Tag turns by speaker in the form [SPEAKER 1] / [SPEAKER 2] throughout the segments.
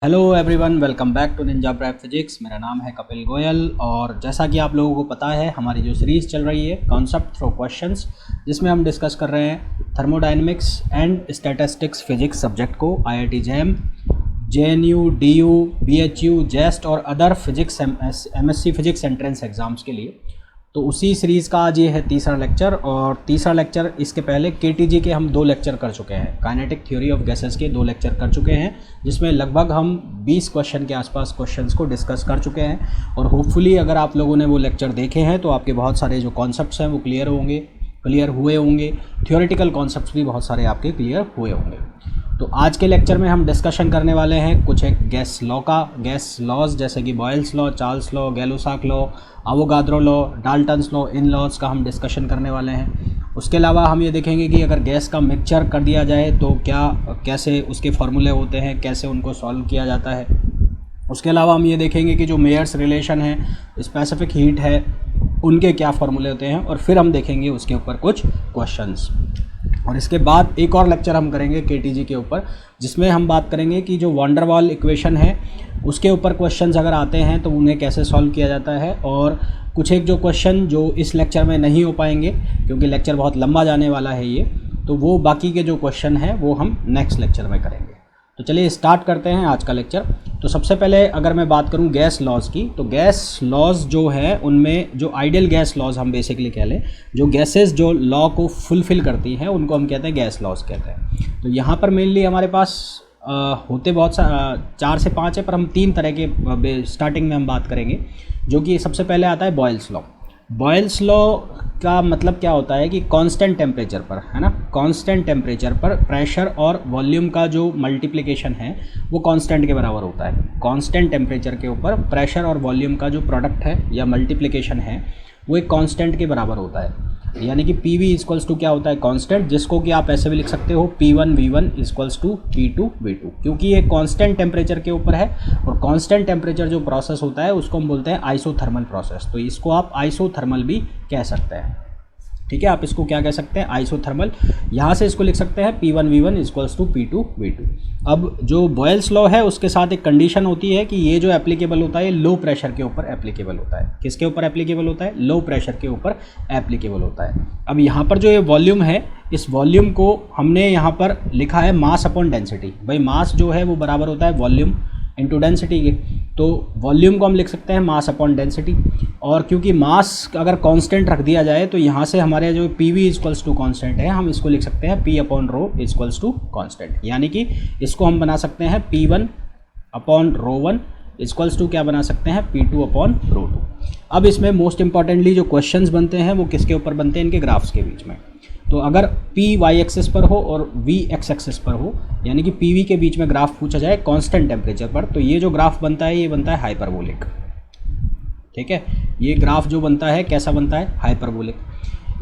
[SPEAKER 1] Hello everyone, welcome back to Ninja Prep physics. मेरा नाम है कपिल गोयल और जैसा कि आप लोगों को पता है, हमारी जो सीरीज़ चल रही है कॉन्सेप्ट थ्रू क्वेश्चंस, जिसमें हम डिस्कस कर रहे हैं thermodynamics and statistics physics subject को IIT JAM, JNU, DU, BHU, JEST और other physics MSc physics entrance exams के लिए। तो उसी सीरीज़ का आज ये है तीसरा लेक्चर। और तीसरा लेक्चर, इसके पहले केटीजी के हम 2 लेक्चर कर चुके हैं, काइनेटिक थ्योरी ऑफ गैसेस के 2 लेक्चर कर चुके हैं, जिसमें लगभग हम 20 क्वेश्चन के आसपास क्वेश्चंस को डिस्कस कर चुके हैं। और होपफुली अगर आप लोगों ने वो लेक्चर देखे हैं तो आपके बहुत सारे जो कॉन्सेप्ट्स हैं वो क्लियर हुए होंगे। थ्योरेटिकल कॉन्सेप्ट्स भी बहुत सारे आपके क्लियर हुए होंगे। तो आज के लेक्चर में हम डिस्कशन करने वाले हैं कुछ एक गैस लॉज, जैसे कि Boyle's law, Charles law, Gay Lussac law, Avogadro law, Dalton's law, इन लॉज का हम डिस्कशन करने वाले हैं। उसके अलावा हम ये देखेंगे कि अगर गैस का मिक्सचर कर दिया जाए तो कैसे उसके फार्मूले होते हैं, कैसे उनको सॉल्व किया जाता है। उसके अलावा हम ये देखेंगे कि जो मेयर्स रिलेशन है, स्पेसिफिक हीट है, उनके क्या फार्मूले होते हैं। और फिर हम देखेंगे उसके ऊपर कुछ क्वेश्चंस। और इसके बाद एक और लेक्चर हम करेंगे केटीजी के ऊपर, जिसमें हम बात करेंगे कि जो वैन डर वाल इक्वेशन है उसके ऊपर क्वेश्चंस अगर आते हैं तो उन्हें कैसे सॉल्व किया जाता है। और कुछ एक जो क्वेश्चन जो इस लेक्चर में नहीं हो पाएंगे, क्योंकि लेक्चर बहुत लंबा जाने वाला है ये, तो वो बाकी के जो क्वेश्चन हैं वो हम नेक्स्ट लेक्चर में करेंगे। तो चलिए स्टार्ट करते हैं आज का लेक्चर। तो सबसे पहले अगर मैं बात करूं गैस लॉज की, तो गैस लॉज जो है उनमें जो आइडियल गैस लॉज हम बेसिकली कह लें, जो गैसेस जो लॉ को फुलफिल करती हैं उनको हम कहते हैं गैस लॉज कहते हैं। तो यहाँ पर मेनली हमारे पास होते बहुत 4 से 5 है, पर हम 3 तरह के स्टार्टिंग में हम बात करेंगे। जो कि सबसे पहले आता है बॉयल्स लॉ। बॉयल्स लॉ का मतलब क्या होता है कि कांस्टेंट टेम्परेचर पर, है ना, कांस्टेंट टेम्परेचर पर प्रेशर और वॉल्यूम का जो मल्टीप्लिकेशन है वो कांस्टेंट के बराबर होता है। कांस्टेंट टेम्परेचर के ऊपर प्रेशर और वॉल्यूम का जो प्रोडक्ट है या मल्टीप्लिकेशन है वो एक कांस्टेंट के बराबर होता है। यानी कि पी वी इक्वल्स टू क्या होता है, कांस्टेंट, जिसको कि आप ऐसे भी लिख सकते हो P1 V1 equals to P2 V2, क्योंकि ये कांस्टेंट टेम्परेचर के ऊपर है। और कांस्टेंट टेम्परेचर जो प्रोसेस होता है उसको हम बोलते हैं आइसोथर्मल प्रोसेस। तो इसको आप आइसोथर्मल भी कह सकते हैं, ठीक है। आप इसको क्या कह सकते हैं, आइसोथर्मल। यहाँ से इसको लिख सकते हैं P1 V1 equals to P2 V2। अब जो बॉयल्स लॉ है उसके साथ एक कंडीशन होती है कि ये जो एप्लीकेबल होता है लो प्रेशर के ऊपर एप्लीकेबल होता है। किसके ऊपर एप्लीकेबल होता है, लो प्रेशर के ऊपर एप्लीकेबल होता है। अब यहाँ पर जो ये वॉल्यूम है, इस वॉल्यूम को हमने यहाँ पर लिखा है मास अपॉन डेंसिटी। भाई मास जो है वो बराबर होता है वॉल्यूम इंटू डेंसिटी के। तो वॉल्यूम को हम लिख सकते हैं मास अपॉन डेंसिटी। और क्योंकि मास अगर कांस्टेंट रख दिया जाए तो यहाँ से हमारे जो P V equals to constant है, हम इसको लिख सकते हैं P upon rho equals to constant. यानी कि इसको हम बना सकते हैं P1 upon rho 1 equals to क्या बना सकते हैं, P2 अपॉन रो 2। अब इसमें मोस्ट इंपॉर्टेंटली जो क्वेश्चंस बनते हैं वो किसके ऊपर बनते हैं, इनके ग्राफ्स के बीच में। तो अगर P वाई एक्सिस पर हो और V एक्स एक्सिस पर हो, यानी कि PV के बीच में ग्राफ पूछा जाए कांस्टेंट टेम्परेचर पर, तो ये जो ग्राफ बनता है ये बनता है हाइपरबोलिक, ठीक है। ये ग्राफ जो बनता है कैसा बनता है, हाइपरबोलिक।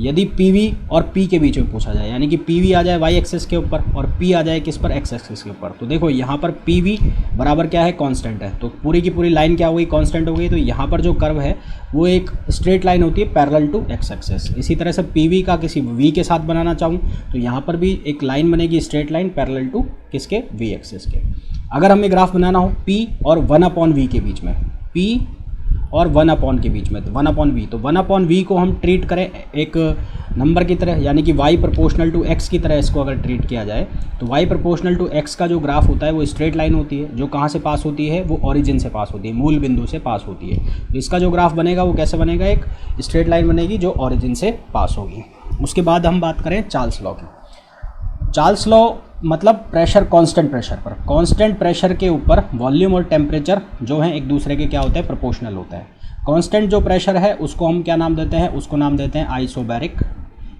[SPEAKER 1] यदि PV और P के बीच में पूछा जाए, यानी कि PV आ जाए वाई एक्सिस के ऊपर और P आ जाए किस पर, एक्स एक्सिस के ऊपर, तो देखो यहाँ पर PV बराबर क्या है, कांस्टेंट है। तो पूरी की पूरी लाइन क्या हो गई, कांस्टेंट हो गई। तो यहाँ पर जो कर्व है वो एक स्ट्रेट लाइन होती है पैरेलल टू एक्स एक्सिस। इसी तरह से PV का किसी V के साथ बनाना चाहूँ तो यहाँ पर भी एक लाइन बनेगी, स्ट्रेट लाइन पैरेलल टू किसके, V एक्सिस के। अगर हमें ग्राफ बनाना हो P और 1 अपॉन V के बीच में, P और 1 अपॉन के बीच में, तो 1 अपॉन V, तो 1 अपॉन V को हम ट्रीट करें एक नंबर की तरह, यानी कि y प्रोपोर्शनल टू x की तरह इसको अगर ट्रीट किया जाए, तो y प्रोपोर्शनल टू x का जो ग्राफ होता है वो स्ट्रेट लाइन होती है, जो कहाँ से पास होती है, वो ओरिजिन से पास होती है, मूल बिंदु से पास होती है। तो इसका जो ग्राफ बनेगा वो कैसे बनेगा, एक स्ट्रेट लाइन बनेगी जो ओरिजिन से पास होगी। उसके बाद हम बात करें चार्ल्स लॉ की। चार्ल्स लॉ मतलब प्रेशर, कांस्टेंट प्रेशर पर, कांस्टेंट प्रेशर के ऊपर वॉल्यूम और टेम्परेचर जो है एक दूसरे के क्या होते हैं, प्रोपोर्शनल होते हैं। कांस्टेंट जो प्रेशर है उसको हम क्या नाम देते हैं, उसको नाम देते हैं आइसोबैरिक,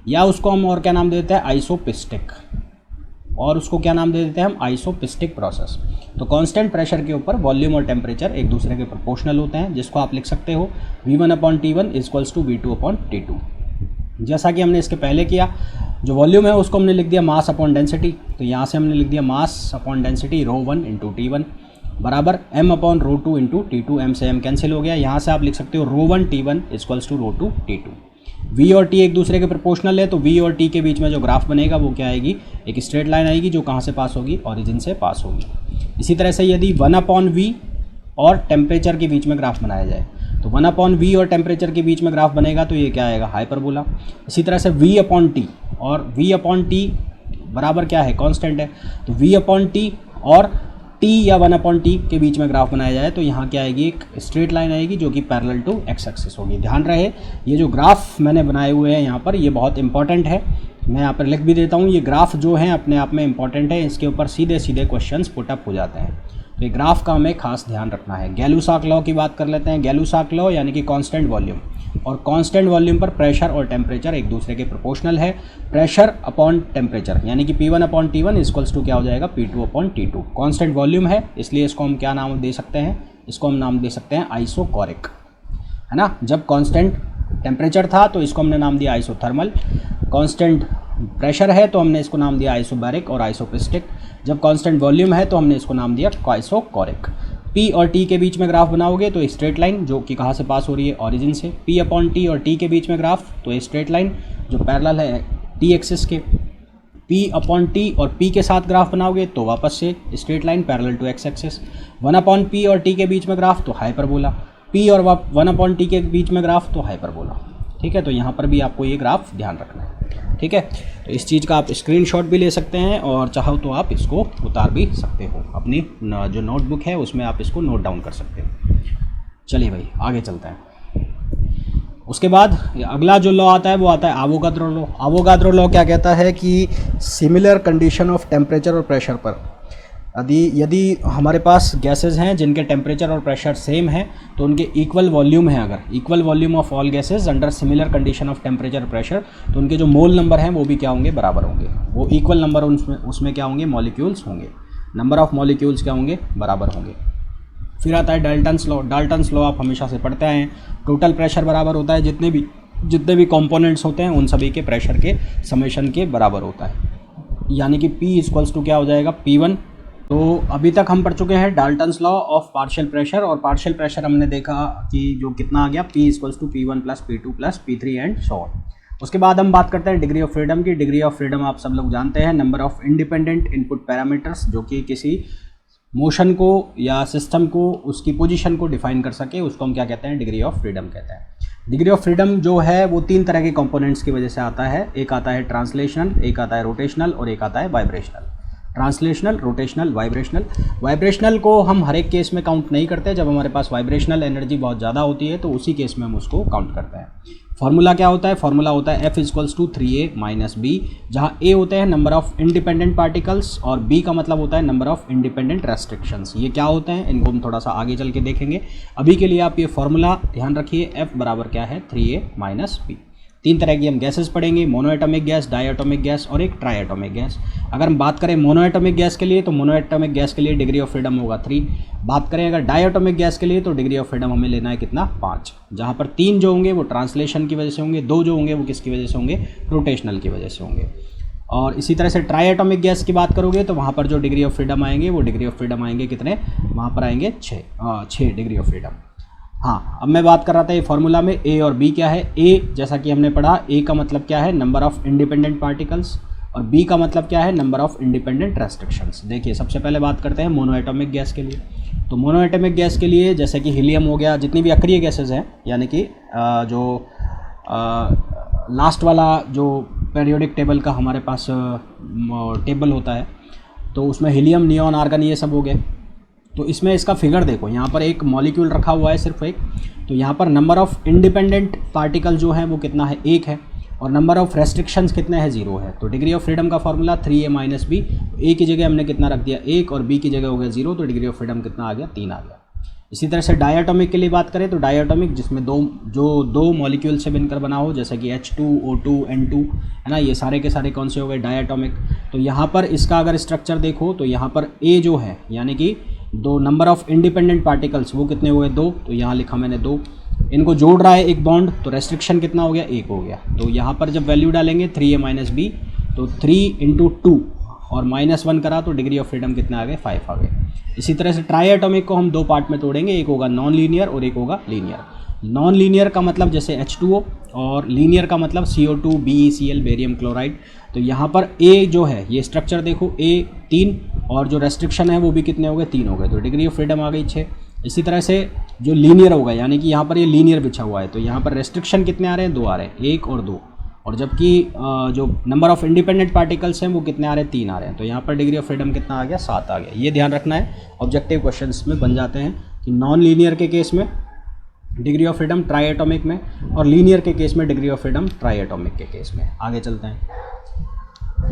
[SPEAKER 1] या उसको हम और क्या नाम देते हैं, आइसोपिस्टिक, और उसको क्या नाम दे देते हैं हम, आइसोपिस्टिक प्रोसेस। तो कांस्टेंट प्रेशर के ऊपर वॉल्यूम और टेम्परेचर एक दूसरे के प्रोपोर्शनल होते हैं, जिसको आप लिख सकते हो V1 upon T1 equals to V2 upon T2। जैसा कि हमने इसके पहले किया, जो वॉल्यूम है उसको हमने लिख दिया मास अपॉन डेंसिटी। तो यहाँ से हमने लिख दिया mass upon density rho 1 into T1 बराबर m upon rho 2 into T2। m से m कैंसिल हो गया। यहाँ से आप लिख सकते हो rho 1 T1 equals to rho 2 T2। V और T एक दूसरे के प्रोपोर्शनल है, तो V और T के बीच में जो ग्राफ बनेगा वो क्या आएगी, एक स्ट्रेट लाइन आएगी जो कहाँ से पास होगी, ओरिजिन से पास होगी। इसी तरह से यदि 1/v और टेम्परेचर के बीच में ग्राफ बनाया जाए तो 1/v और टेम्परेचर के बीच में ग्राफ बनेगा तो ये क्या आएगा, हाइपरबोला। इसी तरह से v/t और v/t बराबर क्या है, कांस्टेंट है, तो v/t और t या 1/t के बीच में ग्राफ बनाया जाए तो यहाँ क्या आएगी, एक स्ट्रेट लाइन आएगी जो कि पैरेलल टू एक्स एक्सिस होगी। ध्यान रहे ये जो ग्राफ मैंने बनाए हुए हैं यहाँ पर, ये बहुत इंपॉर्टेंट है, मैं यहाँ पर लिख भी देता हूँ। ये ग्राफ जो है अपने आप में इंपॉर्टेंट है, इसके ऊपर सीधे सीधे क्वेश्चंस पुटअप हो जाते हैं, तो ये ग्राफ का हमें खास ध्यान रखना है। गैलुसाक लॉ की बात कर लेते हैं। गैलुसाक लॉ यानी कि कांस्टेंट वॉल्यूम, और कांस्टेंट वॉल्यूम पर प्रेशर और टेम्परेचर एक दूसरे के प्रोपोर्शनल है। प्रेशर अपॉन टेम्परेचर यानी कि P1/T1 इक्वल्स टू क्या हो जाएगा, P2/T2। कांस्टेंट वॉल्यूम है इसलिए इसको हम क्या नाम दे सकते हैं, इसको हम नाम दे सकते हैं आइसोकोरिक, है ना। जब कांस्टेंट टेम्परेचर था तो इसको हमने नाम दिया आइसोथर्मल, कांस्टेंट प्रेशर है तो हमने इसको नाम दिया आइसोबैरिक और आइसोपिस्टिक, जब कांस्टेंट वॉल्यूम है तो हमने इसको नाम दिया आइसोकोरिक। P और T के बीच में ग्राफ बनाओगे तो स्ट्रेट लाइन जो कि कहाँ से पास हो रही है, ओरिजिन से। P/T और T के बीच में ग्राफ तो स्ट्रेट लाइन जो पैरेलल है T एक्सिस के। P/T और P के साथ ग्राफ बनाओगे तो वापस से straight line parallel to X axis. 1/P और T के बीच में ग्राफ तो हाइपरबोला, P और 1/T के बीच में ग्राफ तो हाइपरबोला। ठीक है, तो यहाँ पर भी आपको ये ग्राफ ध्यान रखना है। ठीक है, तो इस चीज़ का आप स्क्रीनशॉट भी ले सकते हैं और चाहो तो आप इसको उतार भी सकते हो, अपनी जो नोटबुक है उसमें आप इसको नोट डाउन कर सकते हो। चलिए भाई आगे चलते हैं। उसके बाद अगला जो लॉ आता है वो आता है आवोगाद्रो लॉ। आवोगाद्रो लॉ क्या कहता है कि सिमिलर कंडीशन ऑफ टेम्परेचर और प्रेशर पर यदि हमारे पास गैसेज हैं जिनके टेम्परेचर और प्रेशर सेम है तो उनके इक्वल वॉल्यूम है, अगर equal volume of all gases under similar condition of temperature pressure, तो उनके जो मोल नंबर हैं वो भी क्या होंगे, बराबर होंगे। वो इक्वल नंबर उसमें क्या होंगे, मॉलिक्यूल्स होंगे, नंबर ऑफ मॉलिक्यूल्स क्या होंगे, बराबर होंगे। फिर आता है डाल्टन्स लॉ। डाल्टन्स लॉ आप हमेशा से पढ़ते आए हैं। टोटल प्रेशर बराबर होता है जितने भी कंपोनेंट्स होते हैं उन सभी के प्रेशर के समेशन के बराबर होता है, यानी कि P इक्वल्स टू क्या हो जाएगा, P1। तो अभी तक हम पढ़ चुके हैं Dalton's law of partial pressure, और पार्शियल प्रेशर हमने देखा कि जो कितना आ गया, P equals to P1 + P2 + P3 and so on. उसके बाद हम बात करते हैं डिग्री ऑफ फ्रीडम की। डिग्री ऑफ फ्रीडम आप सब लोग जानते हैं, number of independent input parameters जो कि किसी मोशन को या सिस्टम को उसकी पोजीशन को डिफाइन कर सके, उसको हम क्या कहते हैं, डिग्री ऑफ फ्रीडम कहते हैं। डिग्री ऑफ फ्रीडम जो है वो 3 तरह के कंपोनेंट्स की वजह से आता है। एक आता है ट्रांसलेशनल, एक आता है रोटेशनल और एक आता है vibrational. Translational, rotational, vibrational. Vibrational को हम हर एक केस में काउंट नहीं करते, जब हमारे पास वाइब्रेशनल एनर्जी बहुत ज़्यादा होती है तो उसी केस में हम उसको काउंट करते हैं। फार्मूला क्या होता है, फार्मूला होता है F equals to 3a - b, जहाँ a होते हैं नंबर ऑफ इंडिपेंडेंट पार्टिकल्स और b का मतलब होता है नंबर ऑफ इंडिपेंडेंट रेस्ट्रिक्शंस। ये क्या होते हैं इनको हम थोड़ा सा आगे चल के देखेंगे। अभी के लिए आप ये फार्मूला ध्यान रखिए, F बराबर क्या है, 3a - b। 3 तरह की हम गैसेस पढ़ेंगे, मोनोएटॉमिक गैस, डायएटॉमिक गैस और एक ट्राइएटॉमिक गैस। अगर हम बात करें मोनोएटॉमिक गैस के लिए तो मोनोएटॉमिक गैस के लिए डिग्री ऑफ फ्रीडम होगा 3। बात करें अगर डायएटॉमिक गैस के लिए तो डिग्री ऑफ फ्रीडम हमें लेना है कितना, 5। जहाँ पर 3 जो होंगे वो ट्रांसलेशन की वजह से होंगे, 2 जो होंगे वो किसकी वजह से होंगे, रोटेशनल की वजह से होंगे। और इसी तरह से ट्राइएटॉमिक गैस की बात करोगे तो वहाँ पर जो डिग्री ऑफ फ्रीडम आएंगे वो डिग्री ऑफ फ्रीडम आएंगे कितने, वहाँ पर आएंगे 6 डिग्री ऑफ फ्रीडम। हाँ, अब मैं बात कर रहा था ये फार्मूला में A और B क्या है। A जैसा कि हमने पढ़ा, A का मतलब क्या है, नंबर ऑफ इंडिपेंडेंट पार्टिकल्स, और B का मतलब क्या है, नंबर ऑफ इंडिपेंडेंट रेस्ट्रिक्शंस। देखिए सबसे पहले बात करते हैं मोनोएटॉमिक गैस के लिए। तो मोनोएटॉमिक गैस के लिए जैसे कि हीलियम हो गया, जितनी भी अक्रिय गैसेज हैं, यानी कि जो लास्ट वाला जो पीरियोडिक टेबल का हमारे पास टेबल होता है तो उसमें हीलियम, नियॉन, आर्गन ये सब हो गए। तो इसमें इसका फिगर देखो, यहाँ पर एक मॉलिक्यूल रखा हुआ है सिर्फ एक, तो यहाँ पर नंबर ऑफ इंडिपेंडेंट पार्टिकल जो है वो कितना है, 1 है, और नंबर ऑफ रेस्ट्रिक्शंस कितने हैं, 0 है। तो डिग्री ऑफ फ्रीडम का फार्मूला 3a - b, a की जगह हमने कितना रख दिया, 1, और b की जगह हो गया 0, तो डिग्री ऑफ फ्रीडम कितना आ गया, 3 आ गया। इसी तरह से डायएटॉमिक के लिए बात करें तो डायएटॉमिक जिसमें दो मॉलिक्यूल से बनकर बना हो, जैसे कि H2O2 N2, है ना, ये सारे के सारे कौन से हो गए, डायएटॉमिक। तो यहाँ पर इसका अगर स्ट्रक्चर देखो तो यहाँ पर A जो है यानी कि 2 नंबर ऑफ इंडिपेंडेंट पार्टिकल्स वो कितने हुए, 2, तो यहाँ लिखा मैंने 2। इनको जोड़ रहा है एक बॉन्ड, तो रेस्ट्रिक्शन कितना हो गया, 1 हो गया। तो यहाँ पर जब वैल्यू डालेंगे 3a - b, तो 3 × 2 और -1 करा तो डिग्री ऑफ फ्रीडम कितने आ गए, 5 आ गए। इसी तरह से ट्राइएटॉमिक को हम 2 पार्ट में तोड़ेंगे, एक होगा नॉन लीनियर और एक होगा लीनियर। नॉन लीनियर का मतलब जैसे H2O, और लीनियर का मतलब CO2, BeCl, बेरियम क्लोराइड। तो यहाँ पर A जो है, ये स्ट्रक्चर देखो, A 3, और जो रेस्ट्रिक्शन है वो भी कितने हो गए, 3 हो गए, तो डिग्री ऑफ फ्रीडम आ गई 6। इसी तरह से जो लीनियर होगा, यानी कि यहाँ पर ये लीनियर बिछा हुआ है, तो यहाँ पर रेस्ट्रिक्शन कितने आ रहे हैं, 2 आ रहे हैं, 1 और 2, और जबकि जो नंबर ऑफ इंडिपेंडेंट पार्टिकल्स हैं वो कितने आ रहे हैं, 3 आ रहे हैं, तो यहाँ पर डिग्री ऑफ फ्रीडम कितना आ गया, 7 आ गया। ये ध्यान रखना है, ऑब्जेक्टिव क्वेश्चंस में बन जाते हैं कि नॉन लीनियर के केस में degree of freedom try atomic में, और लीनियर के केस में degree of freedom try atomic के केस में। आगे चलते हैं।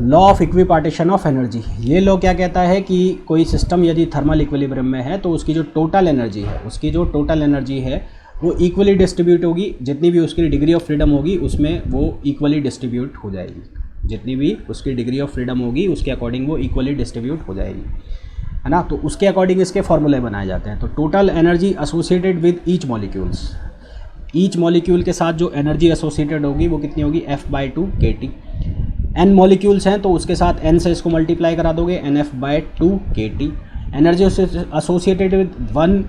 [SPEAKER 1] Law of equipartition of energy. ये लॉ क्या कहता है कि कोई सिस्टम यदि थर्मल इक्विलिब्रियम में है तो उसकी जो टोटल एनर्जी है वो इक्वली डिस्ट्रीब्यूट होगी, जितनी भी उसकी डिग्री ऑफ फ्रीडम होगी उसमें वो इक्वली डिस्ट्रीब्यूट हो जाएगी, जितनी भी उसकी डिग्री ऑफ फ्रीडम होगी उसके अकॉर्डिंग वो इक्वली डिस्ट्रीब्यूट हो जाएगी, है ना। तो उसके अकॉर्डिंग इसके फॉर्मूले बनाए जाते हैं। तो total energy associated with each molecule के साथ जो एनर्जी एसोसिएटेड होगी वो कितनी होगी, F/2 kT। n मॉलिक्यूल्स हैं तो उसके साथ n से इसको मल्टीप्लाई करा दोगे, NF/2 kT। Energy associated with 1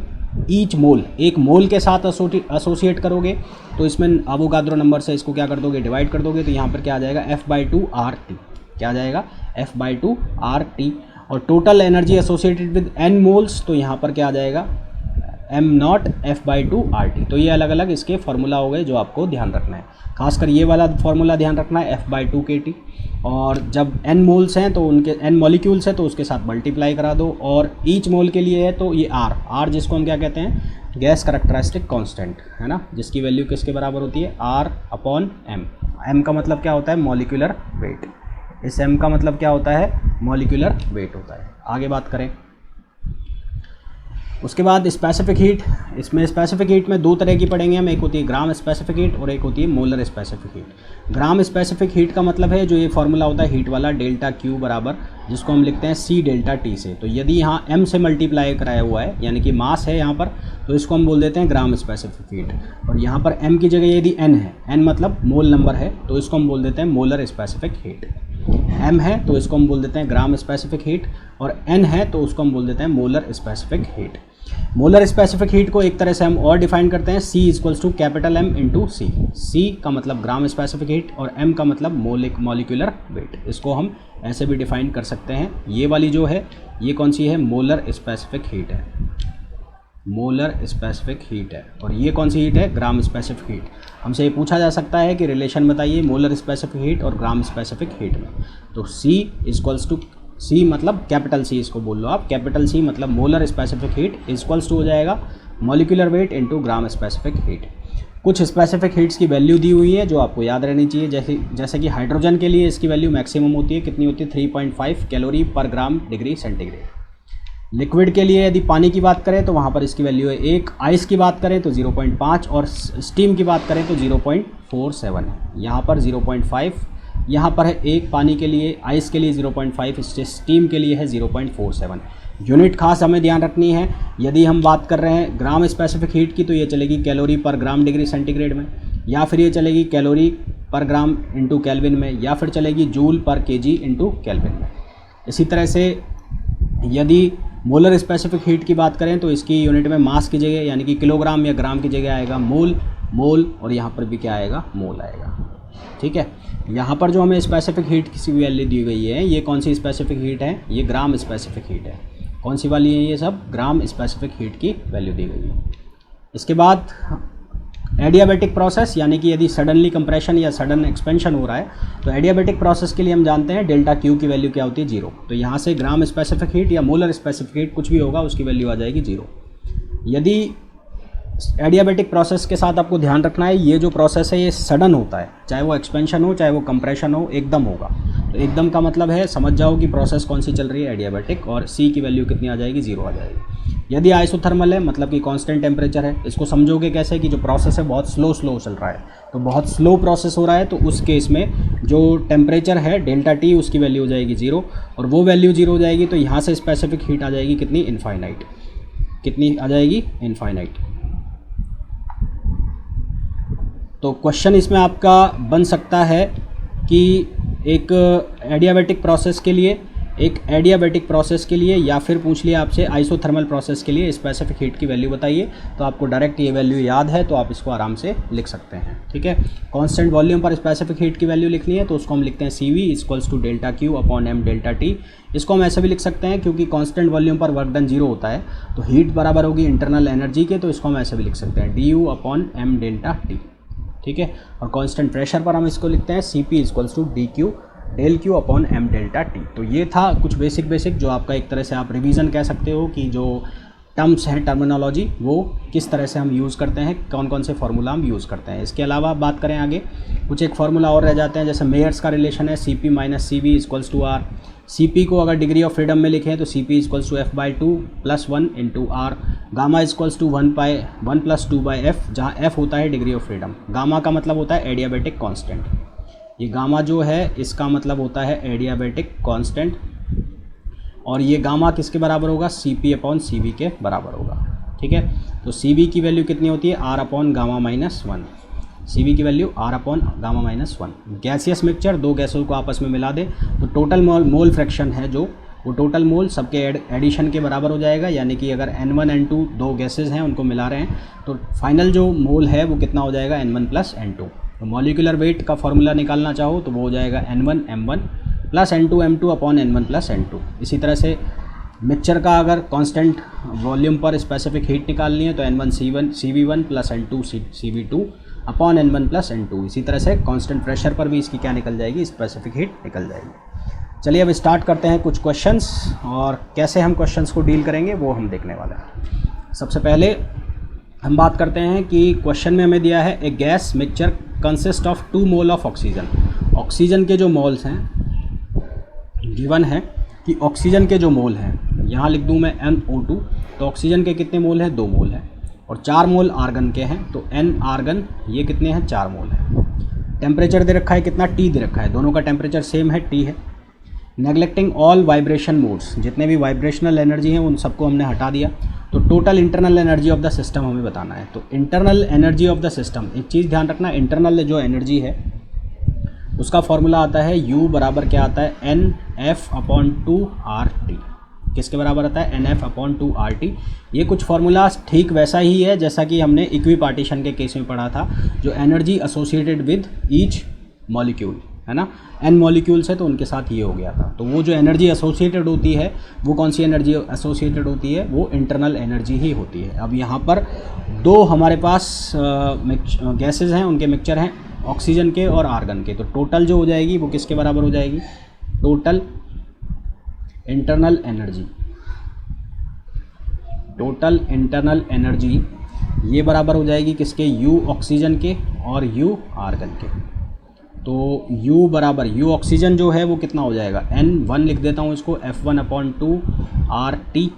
[SPEAKER 1] each mole, एक मोल के साथ एसोसिएट करोगे तो इसमें अवोगाद्रो नंबर से इसको क्या कर दोगे, डिवाइड कर दोगे, तो यहाँ पर क्या आ जाएगा, F/2 RT। क्या आ जाएगा, F/2 RT। और total energy associated with n moles, तो यहाँ पर क्या आ जाएगा, m0 F/2 RT। तो ये अलग अलग इसके फार्मूला हो गए जो आपको ध्यान रखना है, खासकर ये वाला फार्मूला ध्यान रखना है, F/2 kT। और जब n मोल्स हैं तो उनके n मॉलिक्यूल्स हैं तो उसके साथ मल्टीप्लाई करा दो, और ईच मोल के लिए है तो ये R जिसको हम क्या कहते हैं, गैस करैक्टरिस्टिक कांस्टेंट, है ना, जिसकी वैल्यू किसके बराबर होती है, R/m। m का मतलब क्या होता है, मॉलिक्यूलर वेट। इस m का मतलब क्या होता है, मॉलिक्यूलर वेट होता है। आगे बात करें, उसके बाद स्पेसिफिक हीट। इसमें स्पेसिफिक हीट में 2 तरह की पढ़ेंगे हम, एक होती है ग्राम स्पेसिफिक हीट और एक होती है मोलर स्पेसिफिक हीट। ग्राम स्पेसिफिक हीट का मतलब है जो ये फार्मूला होता है हीट वाला, डेल्टा Q बराबर, जिसको हम लिखते हैं C डेल्टा T से। तो यदि यहाँ m से मल्टीप्लाई कराया हुआ है, यानी कि मास है यहाँ पर, तो इसको हम बोल देते हैं ग्राम स्पेसिफिक हीट। और यहाँ पर m की जगह यदि n है, n मतलब मोल नंबर है, तो इसको हम बोल देते हैं मोलर स्पेसिफिक हीट। m है तो इसको हम बोल देते हैं ग्राम स्पेसिफिक हीट, और n है तो उसको हम बोल देते हैं molar specific heat. Molar specific heat को एक तरह से हम और डिफाइन करते हैं, C equals to capital M into C। C का मतलब ग्राम स्पेसिफिक हीट और M का मतलब मॉलिक्यूलर वेट। इसको हम ऐसे भी डिफाइन कर सकते हैं। ये वाली जो है ये कौन सी है, मोलर स्पेसिफिक हीट है, मोलर स्पेसिफिक हीट है। और ये कौन सी हीट है, ग्राम स्पेसिफिक हीट। हमसे ये पूछा जा सकता है कि रिलेशन बताइए मोलर स्पेसिफिक हीट और ग्राम स्पेसिफिक हीट में। तो C इक्वल्स टू, C मतलब कैपिटल C इसको बोल लो आप, कैपिटल C मतलब molar specific heat equals to हो जाएगा molecular weight into gram specific heat. कुछ स्पेसिफिक हीट्स की वैल्यू दी हुई है जो आपको याद रहनी चाहिए, जैसे कि हाइड्रोजन के लिए इसकी वैल्यू मैक्सिमम होती है, कितनी होती है, 3.5 कैलोरी पर ग्राम डिग्री सेंटीग्रेड। लिक्विड के लिए यदि पानी की बात करें तो वहाँ पर इसकी वैल्यू है 1, आइस की बात करें तो 0.5 और स्टीम की बात करें तो 0.47 है। यहाँ पर 0.5 यहाँ पर है 1 पानी के लिए, आइस के लिए 0.5, स्टीम के लिए है 0.47। यूनिट खास हमें ध्यान रखनी है। यदि हम बात कर रहे हैं ग्राम स्पेसिफिक हीट की तो ये चलेगी कैलोरी पर ग्राम डिग्री सेंटीग्रेड में, या फिर ये चलेगी कैलोरी पर ग्राम इंटू केल्विन में, या फिर चलेगी जूल पर केजी इंटू केल्विन में। इसी तरह से यदि मोलर स्पेसिफिक हीट की बात करें तो इसकी यूनिट में मास की जगह यानी कि किलोग्राम या ग्राम की जगह आएगा मोल, और यहाँ पर भी क्या आएगा, मोल आएगा। ठीक है, यहाँ पर जो हमें स्पेसिफिक हीट की वैल्यू दी गई है, ये कौन सी स्पेसिफिक हीट है, ये ग्राम स्पेसिफिक हीट है। कौन सी वाली है, ये सब ग्राम स्पेसिफिक हीट की वैल्यू दी गई है। इसके बाद एडियाबैटिक प्रोसेस, यानी कि यदि सडनली कंप्रेशन या सडन एक्सपेंशन हो रहा है तो एडियाबैटिक प्रोसेस के लिए हम जानते हैं डेल्टा Q की वैल्यू क्या होती है, 0। तो यहाँ से ग्राम स्पेसिफिक हीट या मोलर स्पेसिफिक हीट कुछ भी होगा उसकी वैल्यू आ जाएगी 0। यदि एडियाबैटिक प्रोसेस के साथ आपको ध्यान रखना है, ये जो प्रोसेस है ये सडन होता है, चाहे वो एक्सपेंशन हो चाहे वो कंप्रेशन हो, एकदम होगा। तो एकदम का मतलब है समझ जाओ कि प्रोसेस कौन सी चल रही है, एडियाबैटिक, और C की वैल्यू कितनी आ जाएगी, 0 आ जाएगी। यदि आइसोथर्मल है मतलब कि कांस्टेंट टेम्परेचर है, इसको समझोगे कैसे कि जो प्रोसेस है बहुत स्लो चल रहा है, तो बहुत स्लो प्रोसेस हो रहा है, तो उस केस में जो टेम्परेचर है डेल्टा T उसकी वैल्यू हो जाएगी 0, और वो वैल्यू 0 हो जाएगी तो यहाँ से स्पेसिफिक हीट आ जाएगी कितनी, इनफाइनाइट। कितनी आ जाएगी, इनफाइनाइट। तो क्वेश्चन इसमें आपका बन सकता है कि एक एडियाबैटिक प्रोसेस के लिए एक एडियाबैटिक प्रोसेस के लिए या फिर पूछ लिया आपसे आइसोथर्मल प्रोसेस के लिए स्पेसिफिक हीट की वैल्यू बताइए, तो आपको डायरेक्ट ये वैल्यू याद है तो आप इसको आराम से लिख सकते हैं। ठीक है, कांस्टेंट वॉल्यूम पर स्पेसिफिक हीट की वैल्यू लिखनी है तो उसको हम लिखते हैं CV equals to delta Q upon M delta T। इसको हम ऐसे भी लिख सकते हैं क्योंकि कांस्टेंट वॉल्यूम पर वर्क डन 0 होता है तो हीट बराबर होगी इंटरनल एनर्जी के, तो इसको हम ऐसे भी लिख सकते हैं DU upon M delta T। ठीक है, और कांस्टेंट प्रेशर पर हम इसको लिखते हैं CP equals to DQ del Q upon M delta T। तो ये था कुछ बेसिक जो आपका एक तरह से आप रिवीजन कह सकते हो कि जो टर्म्स हैं टर्मिनोलॉजी वो किस तरह से हम यूज़ करते हैं, कौन कौन से फार्मूला हम यूज़ करते हैं। इसके अलावा बात करें आगे कुछ एक फार्मूला और रह जाते हैं, जैसे मेयर्स का रिलेशन है CP minus CV equals to R। CP को अगर डिग्री ऑफ फ्रीडम में लिखें तो CP equals to F/2 plus 1 into R। Gamma equals to 1 plus 2/F, जहाँ F होता है डिग्री ऑफ फ्रीडम। गामा का मतलब होता है एडियाबैटिक कांस्टेंट। ये गामा जो है इसका मतलब होता है एडियाबैटिक कांस्टेंट, और ये गामा किसके बराबर होगा, CP अपॉन CV के बराबर होगा। ठीक है, तो CV की वैल्यू कितनी होती है, R upon gamma minus 1। CV की value R upon gamma minus 1। Gaseous mixture, दो गैसों को आपस में मिला दे तो टोटल मोल फ्रैक्शन है जो वो टोटल मोल सबके एडिशन के बराबर हो जाएगा, यानी कि अगर N1 N2 दो गैसेज हैं उनको मिला रहे हैं तो फाइनल जो मोल है वो कितना हो जाएगा, N1 प्लस N2। तो मॉलिक्यूलर वेट का फॉर्मूला निकालना चाहो तो वो हो जाएगा N1 M1 plus N2 M2 upon N1 plus N2। इसी तरह से मिक्सचर का अगर कांस्टेंट वॉल्यूम पर स्पेसिफिक हीट निकालनी है तो N1 CV1 plus N2 CV2 upon N1 plus N2। इसी तरह से कांस्टेंट प्रेशर पर भी इसकी क्या निकल जाएगी, स्पेसिफिक हीट निकल जाएगी। चलिए अब स्टार्ट करते हैं कुछ क्वेश्चंस, और कैसे हम क्वेश्चंस को डील करेंगे वो हम देखने वाले हैं। सबसे पहले हम बात करते हैं कि क्वेश्चन में हमें दिया है a gas mixture consist of 2 mole of oxygen. Oxygen के जो मोल्स हैं गिवन है कि ऑक्सीजन के जो मोल हैं, यहाँ लिख दूँ मैं NO2, तो ऑक्सीजन के कितने मोल हैं, 2 मोल हैं, और 4 मोल आर्गन के हैं तो N आर्गन ये कितने हैं, 4 मोल हैं। टेम्परेचर दे रखा है कितना, T दे रखा है, दोनों का टेम्परेचर सेम है, T है। नेग्लेक्टिंग ऑल वाइब्रेशन मोड्स, जितने भी वाइब्रेशनल एनर्जी हैं उन सबको हमने हटा दिया, तो total internal energy of the system हमें बताना है। तो internal energy of the system, एक चीज़ ध्यान रखना, इंटरनल जो एनर्जी है उसका फॉर्मूला आता है U बराबर क्या आता है, NF अपॉन 2RT। किसके बराबर आता है, NF अपॉन 2RT। ये कुछ फार्मूला ठीक वैसा ही है जैसा कि हमने इक्वी पार्टीशन के केस में पढ़ा था, जो energy associated with each molecule है ना, N मॉलिक्यूल्स है तो उनके साथ ये हो गया था। तो वो जो एनर्जी एसोसिएटेड होती है वो कौन सी एनर्जी एसोसिएटेड होती है, वो इंटरनल एनर्जी ही होती है। अब यहाँ पर दो हमारे पास गैसेज हैं, उनके मिक्सचर हैं ऑक्सीजन के और आर्गन के, तो टोटल जो हो जाएगी वो किसके बराबर हो जाएगी, total internal energy, total internal energy ये बराबर हो जाएगी किसके, U ऑक्सीजन के और U आर्गन के। तो U बराबर U ऑक्सीजन जो है वो कितना हो जाएगा, N1 लिख देता हूँ इसको, F1 अपॉन 2RT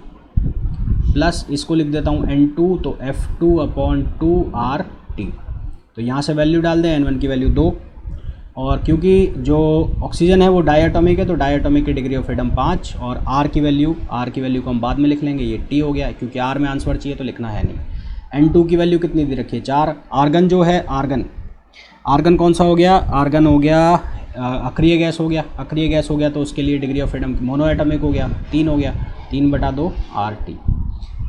[SPEAKER 1] प्लस इसको लिख देता हूँ N2 तो F2 अपॉन 2RT। तो यहाँ से वैल्यू डाल दें, N1 की वैल्यू 2, और क्योंकि जो ऑक्सीजन है वो डायटोमिक है तो डायटोमिक की डिग्री ऑफ फ्रीडम 5, और R की वैल्यू को हम बाद में लिख लेंगे, ये T हो गया, क्योंकि R में आंसर चाहिए तो लिखना है नहीं। N2 की वैल्यू कितनी दे रखी है, 4। आर्गन जो है, आर्गन कौन सा हो गया, आर्गन हो गया अक्रिय गैस हो गया, अक्रिय गैस हो गया तो उसके लिए degree of freedom mono atomic हो गया, 3 हो गया, 3/2 RT।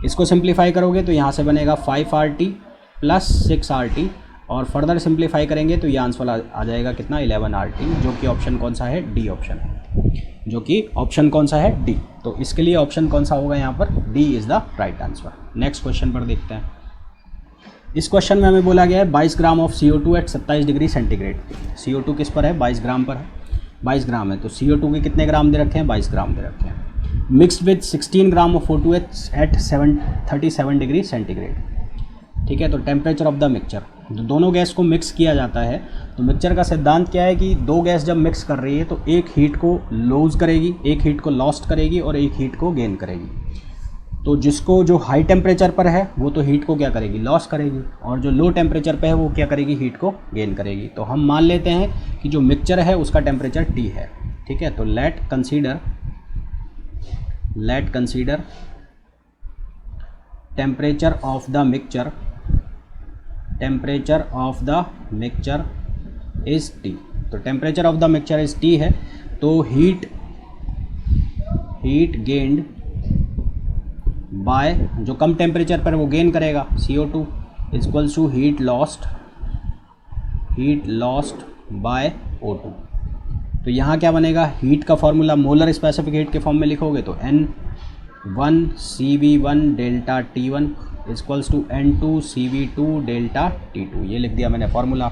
[SPEAKER 1] इसको सिंप्लीफाई करोगे तो यहाँ से बनेगा 5RT प्लस 6RT, और फर्दर सिंप्लीफाई करेंगे तो ये आंसर आ जाएगा कितना, 11RT, जो कि ऑप्शन कौन सा है, डी ऑप्शन है, जो कि ऑप्शन कौन सा है, डी। तो इसके लिए ऑप्शन कौन सा होगा यहाँ पर, D is the right answer. Next question पर देखते हैं। इस क्वेश्चन में हमें बोला गया है 22 gram of CO2 at 27 degree centigrade. CO2 किस पर है, 22 ग्राम पर है, 22 ग्राम है, तो CO2 के कितने ग्राम दे रखे हैं, 22 ग्राम दे रखे हैं। Mixed with 16 gram of O2 at 37 degree centigrade. ठीक है, तो टेम्परेचर ऑफ द मिक्सचर, दोनों गैस को मिक्स किया जाता है, तो मिक्सचर का सिद्धांत क्या है कि दो गैस जब मिक्स कर रही है तो एक हीट को लूज करेगी, एक हीट को लॉस्ट करेगी और एक हीट को गेन करेगी। तो जिसको जो हाई टेम्परेचर पर है वो तो हीट को क्या करेगी, लॉस करेगी, और जो लो टेम्परेचर पे है वो क्या करेगी, हीट को गेन करेगी। तो हम मान लेते हैं कि जो मिक्सचर है उसका टेम्परेचर T है। ठीक है, तो late consider temperature of the mixture is T। तो temperature of the mixture is T है, तो हीट हीट गेन्ड बाय, जो कम टेम्परेचर पर वो गेन करेगा, CO2 equals to heat lost by O2। तो यहाँ क्या बनेगा, हीट का फॉर्मूला मोलर स्पेसिफिक हीट के फॉर्म में लिखोगे तो N1 CV1 delta T1 equals to N2 CV2 delta T2। ये लिख दिया मैंने फॉर्मूला।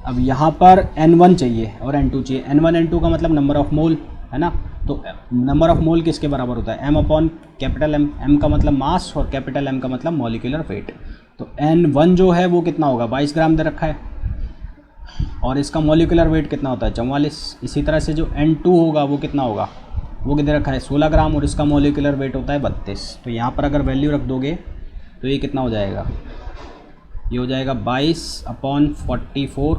[SPEAKER 1] अब यहाँ पर N1 चाहिए और N2 चाहिए। N1 N2 का मतलब नंबर ऑफ मोल है ना, तो नंबर ऑफ मोल किसके बराबर होता है, M upon capital M। M का मतलब मास और कैपिटल M का मतलब मॉलिक्यूलर वेट। तो N1 जो है वो कितना होगा, 22 ग्राम दे रखा है, और इसका मॉलिक्यूलर वेट कितना होता है, 44। इसी तरह से जो N2 होगा वो कितना होगा, वो कितने रखा है, 16 ग्राम, और इसका मॉलिक्यूलर वेट होता है 32। तो यहाँ पर अगर वैल्यू रख दोगे तो ये कितना हो जाएगा, ये हो जाएगा 22/44।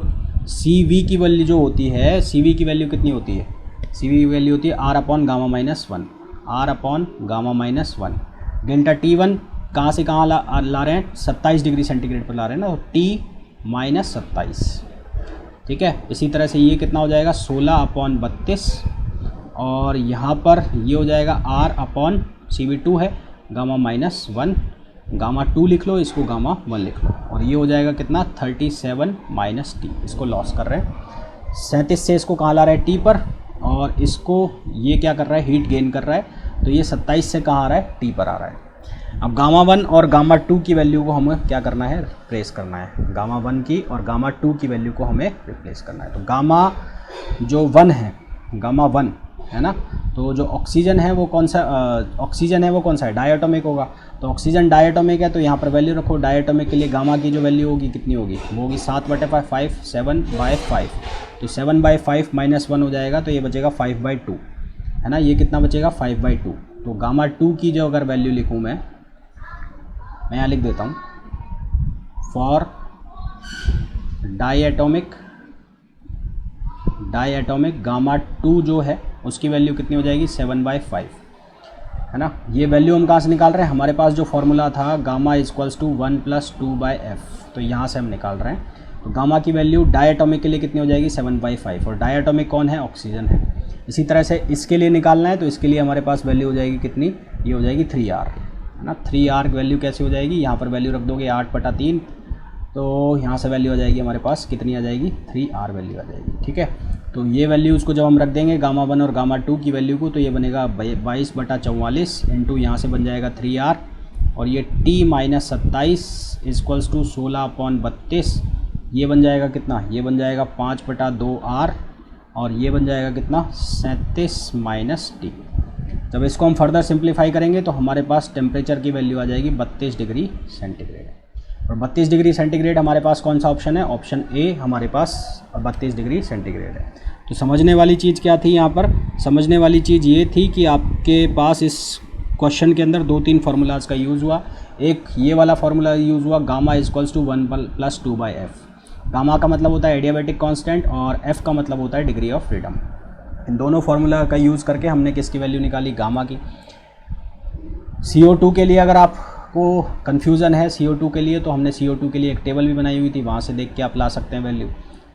[SPEAKER 1] CV की वैल्यू जो होती है, CV की वैल्यू कितनी होती है, CV की वैल्यू होती है R upon gamma minus 1, R upon gamma minus 1। Delta T1 कहाँ से कहाँ ला रहे हैं, 27 डिग्री सेंटीग्रेड पर ला रहे हैं ना, तो T-27। ठीक है। इसी तरह से ये कितना हो जाएगा, 16/32, और यहाँ पर ये हो जाएगा R अपॉन CV2 है, गामा माइनस 1, गामा 2 लिख लो, इसको गामा 1 लिख लो, और ये हो जाएगा कितना, 37 माइनस T। इसको लॉस कर रहे हैं, 37 से इसको कहाँ ला रहा है, T पर, और इसको ये क्या कर रहा है, हीट गेन कर रहा है, तो ये 27 से कहाँ आ रहा है, T पर आ रहा है। अब गामा 1 और गामा 2 की वैल्यू को हमें क्या करना है, रिप्लेस करना है। गामा 1 की और गामा 2 की वैल्यू को हमें रिप्लेस करना है। तो गामा जो 1 है, गामा 1 है ना, तो जो ऑक्सीजन है वो कौन सा, ऑक्सीजन है वो कौन सा है, डायटोमिक होगा। तो ऑक्सीजन डायटोमिक है, तो यहाँ पर वैल्यू रखो, डायटोमिक के लिए गामा की जो वैल्यू होगी कितनी होगी, वो होगी 7/5, 7/5। तो 7/5 माइनस 1 हो जाएगा, तो ये बचेगा 5/2 है ना, ये कितना बचेगा, 5/2। तो गामा 2 की जो अगर वैल्यू लिखूँ मैं यहाँ लिख देता हूँ, फॉर डायटोमिक गामा 2 जो है उसकी वैल्यू कितनी हो जाएगी, 7/5 है ना। ये वैल्यू हम कहाँ से निकाल रहे हैं, हमारे पास जो फॉर्मूला था गामा इक्वल्स टू 1 + 2/f, तो यहाँ से हम निकाल रहे हैं। तो गामा की वैल्यू डायटोमिक के लिए कितनी हो जाएगी, 7/5, और डायटोमिक कौन है, ऑक्सीजन है। इसी तरह से इसके लिए निकालना है, तो इसके लिए हमारे पास वैल्यू हो जाएगी कितनी, ये हो जाएगी 3R है ना। 3R की वैल्यू कैसे हो जाएगी, यहाँ पर वैल्यू रख दोगे 8/3, तो यहाँ से वैल्यू आ जाएगी हमारे पास कितनी आ जाएगी, 3R वैल्यू आ जाएगी। ठीक है। तो ये वैल्यू उसको जब हम रख देंगे गामा 1 और गामा 2 की वैल्यू को, तो ये बनेगा 22/44 इंटू यहाँ से बन जाएगा 3R, और ये T-27 इक्वल्स टू 16/32, ये बन जाएगा कितना, ये बन जाएगा 5/2R, और ये बन जाएगा कितना, 37 माइनस T। जब इसको हम फर्दर सिंप्लीफाई करेंगे तो हमारे पास टेम्परेचर की वैल्यू आ जाएगी 32 डिग्री सेंटीग्रेड, और 32 डिग्री सेंटीग्रेड हमारे पास कौन सा ऑप्शन है, ऑप्शन ए हमारे पास 32 डिग्री सेंटीग्रेड है। तो समझने वाली चीज़ क्या थी यहाँ पर, समझने वाली चीज़ ये थी कि आपके पास इस क्वेश्चन के अंदर 2-3 फार्मूलाज का यूज़ हुआ। एक ये वाला फार्मूला यूज़ हुआ, गामा इक्वल्स टू 1 + 2/f। गामा का मतलब होता है एडियाबैटिक कांस्टेंट, और f का मतलब होता है डिग्री ऑफ फ्रीडम। इन दोनों फार्मूला का यूज़ करके हमने किसकी वैल्यू निकाली, गामा की। CO2 के लिए अगर आपको कन्फ्यूज़न है CO2 के लिए, तो हमने CO2 के लिए एक टेबल भी बनाई हुई थी, वहाँ से देख के आप ला सकते हैं वैल्यू,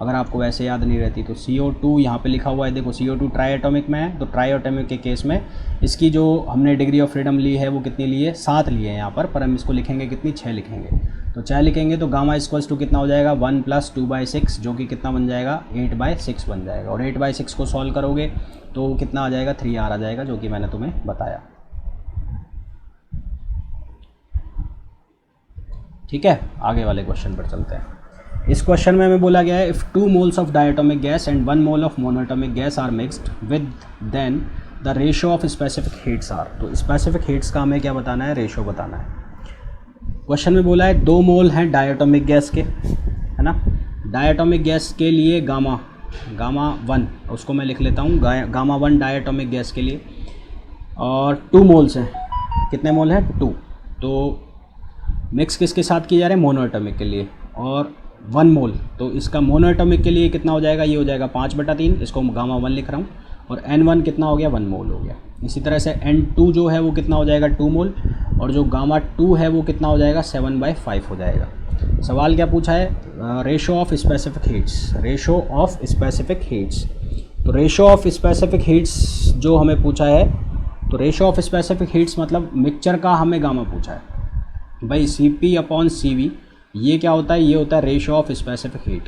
[SPEAKER 1] अगर आपको वैसे याद नहीं रहती तो। CO2 यहाँ पे लिखा हुआ है, देखो CO2 ट्राइएटॉमिक में है, तो ट्राइएटॉमिक के केस में इसकी जो हमने डिग्री ऑफ फ्रीडम ली है वो कितनी ली है, 7 ली है यहाँ पर हम इसको लिखेंगे कितनी, 6 लिखेंगे। तो 6 लिखेंगे तो गामा इक्वल्स टू कितना हो जाएगा, 1 + 2/6, जो कि कितना बन जाएगा, 8/6 बन जाएगा, और 8/6 को सॉल्व करोगे तो कितना आ जाएगा, 3R आ जाएगा, जो कि मैंने तुम्हें बताया। ठीक है, आगे वाले क्वेश्चन पर चलते हैं। इस क्वेश्चन में हमें बोला गया है, if 2 moles of diatomic gas and 1 mole of monoatomic gas are mixed with, then the ratio of specific heats are. तो स्पेसिफिक हीट्स का हमें क्या बताना है, रेशियो बताना है। क्वेश्चन में बोला है 2 मोल हैं डायटोमिक गैस के, है ना। डायटोमिक गैस के लिए गामा 1, उसको मैं लिख लेता हूँ, गामा 1 डायटोमिक गैस के लिए, और 2 मोल्स हैं, कितने मोल हैं, 2। तो मिक्स किसके साथ किए जा रहे हैं, मोनोएटॉमिक के लिए, और 1 मोल, तो इसका मोनोएटॉमिक के लिए कितना हो जाएगा, ये हो जाएगा 5/3, इसको गामा 1 लिख रहा हूँ, और N1 कितना हो गया, 1 मोल हो गया। इसी तरह से N2 जो है वो कितना हो जाएगा, 2 मोल, और जो गामा 2 है वो कितना हो जाएगा, 7/5 हो जाएगा। सवाल क्या पूछा है, ratio of specific heats, ratio of specific heats. तो रेशो ऑफ स्पेसिफिक हीट्स जो हमें पूछा है तो रेशियो ऑफ स्पेसिफिक हीट्स मतलब मिक्सचर का हमें गामा पूछा है भाई, Cp/Cv ये क्या होता है, ये होता है ratio of specific heat,